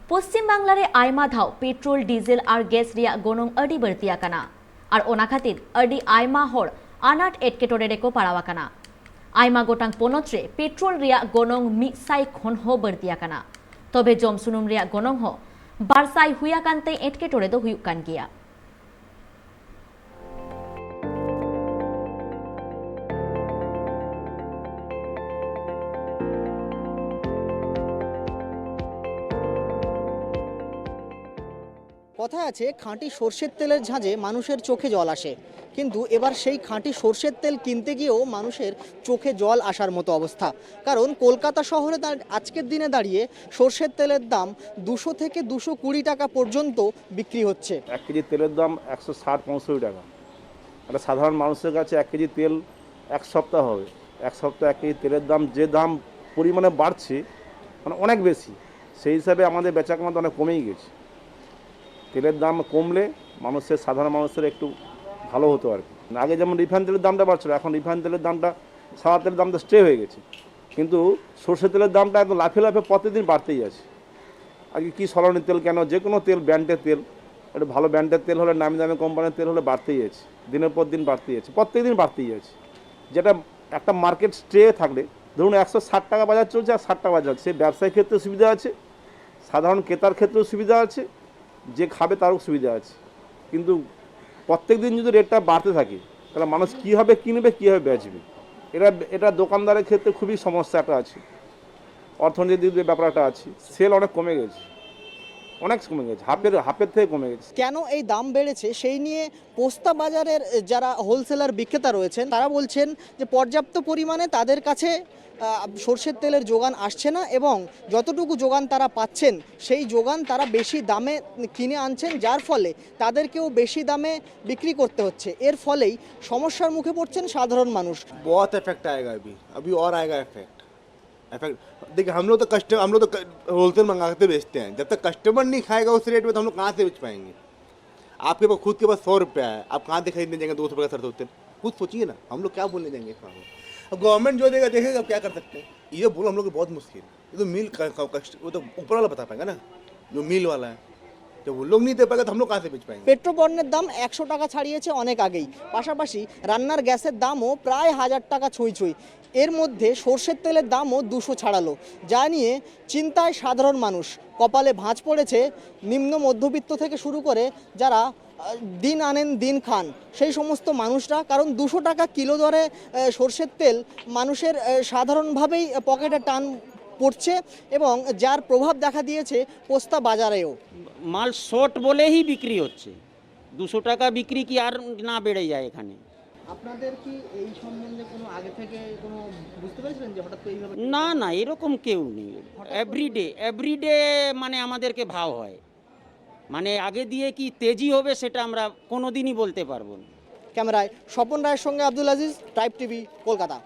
पश्चिम बांगलारे आयमा धाव petrol diesel और gas रिया गोनों अडी बढ़ती आकाना और ओना खातिर अडी आयमा होड़ आनाट एटकेटोरे रेको पाड़ावाकाना आयमा गोटांग पोनोत्रे पेट्रोल रिया गोनों मिसाई खन हो बढ़ती आकाना तबे जमसुनुम रिया गोनों हो बारसाई हुया कांते एटकेटोरे दो हुयुक कान गिया। কথায় আছে খাঁটি সরষের তেলের ঝাঁঝে মানুষের চোখে জল আসে, কিন্তু এবার সেই খাঁটি সরষের তেল কিনতে গিয়েও মানুষের চোখে জল আসার মতো অবস্থা। কারণ কলকাতা শহরে আজকের দিনে দাঁড়িয়ে সরষের তেলের দাম 200 থেকে 220 টাকা পর্যন্ত বিক্রি হচ্ছে। 1 কেজি তেলের দাম 160-165 টাকা। একটা সাধারণ মানুষের কাছে 1 কেজি তেল এক সপ্তাহ হবে, এক সপ্তাহ 1 কেজি তেলের দাম যে দাম পরিমাণে বাড়ছে মানে অনেক বেশি, সেই হিসাবে আমাদের বেচাকেনা অনেক কমেই গেছে। তেলের দাম কমলে সাধারণ মানুষের একটু ভালো হতো আর কি। আগে যেমন রিফাইন তেলের দামটা বাড়ছিল, এখন রিফাইন তেলের দামটা সাদা তেলের দামটা স্টে হয়ে গেছে, কিন্তু সরষের তেলের দামটা একদম লাফে প্রতিদিন বাড়তেই আছে। আগে কি সলনি তেল কেন, যে কোনো তেল ব্র্যান্ডের তেল, একটু ভালো ব্র্যান্ডের তেল হলে নামি দামি কোম্পানির তেল হলে বাড়তেই আছে, দিনের পর দিন বাড়তেই আছে, প্রত্যেক দিন বাড়তেই আছে। যেটা একটা মার্কেট স্টে থাকলে ধরুন 160 টাকা বাজার চলছে আর 60 টাকা বাজার হচ্ছে, সেই ব্যবসায়িক ক্ষেত্রে সুবিধা আছে, সাধারণ ক্রেতার ক্ষেত্রেও সুবিধা আছে, যে খাবে তারও সুবিধা আছে। কিন্তু প্রত্যেক দিন যদি রেটটা বাড়তে থাকে তাহলে মানুষ কীভাবে কিনবে, কীভাবে বেচবে, এটা দোকানদারের ক্ষেত্রে খুবই সমস্যা একটা আছে, অর্থনীতির ব্যাপারটা আছে। সেল অনেক কমে গেছে, অনেক কমে গেছে, হাফের থেকে কমে গেছে। কেন এই দাম বেড়েছে সেই নিয়ে পোস্তা বাজারের যারা হোলসেলার বিক্রেতা রয়েছেন তারা বলছেন যে পর্যাপ্ত পরিমাণে তাদের কাছে সরষের তেলের যোগান আসছে না, এবং যতটুকু যোগান তারা পাচ্ছেন সেই যোগান তারা বেশি দামে কিনে আনছেন, যার ফলে তাদেরকেও বেশি দামে বিক্রি করতে হচ্ছে। এর ফলেই সমস্যার মুখে পড়ছেন সাধারণ মানুষ। बहुत इफेक्ट आएगा, अभी और आएगा इफेक्ट। देखिए हम लोग तो होलसेल मंगा के बेचते हैं, जब तक कस्टमर नहीं खाएगा उस रेट में तो हम लोग कहाँ से बेच पाएंगे। आपके पास खुद के पास 100 रुपया है, आप कहाँ से खरीदने जाएंगे 200 रुपये का सरसों तेल, खुद सोचिए ना, हम लोग क्या बोलने जाएंगे इसमें। अब गवर्नमेंट जो देगा देखेगा, अब क्या कर सकते हैं, ये बोलो हम लोग को बहुत मुश्किल है। ये तो मिल वो तो ऊपर वाला बता पाएगा ना, जो मिल वाला है, जब वो लोग नहीं दे पाएगा तो हम लोग कहाँ से बेच पाएंगे। পেট্রোপণ্যের দাম 100 টাকা ছাড়িয়েছে অনেক আগেই, পাশাপাশি রান্নার গ্যাসের দামও প্রায় 1000 টাকা ছুঁই। এর মধ্যে সরষের তেলের দামও 200 ছাড়ালো, যা নিয়ে চিন্তায় সাধারণ মানুষ। কপালে ভাঁজ পড়েছে নিম্ন মধ্যবিত্ত থেকে শুরু করে যারা দিন আনেন দিন খান সেই সমস্ত মানুষরা, কারণ 200 টাকা কিলো দরে সরষের তেল মানুষের সাধারণভাবেই পকেটে টান পড়ছে, এবং যার প্রভাব দেখা দিয়েছে পোস্তা বাজারেও। মাল শর্ট বলেই বিক্রি হচ্ছে, 200 টাকা বিক্রি কি আর না বেড়ে যায় এখানে। আপনাদের কি এই সম্বন্ধে কোনো আগে থেকে কোনো বুঝতে পেরেছিলেন যে হঠাৎ করে এইভাবে? না এরকম কেউ নেই। এভরিডে মানে আমাদেরকে ভাव হয়, মানে আগে দিয়ে কি তেজি হবে সেটা আমরা কোনোদিনই বলতে পারবো না। ক্যামেরায় স্বপন রায়ের সঙ্গে আব্দুল আজিজ, ট্রাইব টিভি, কলকাতা।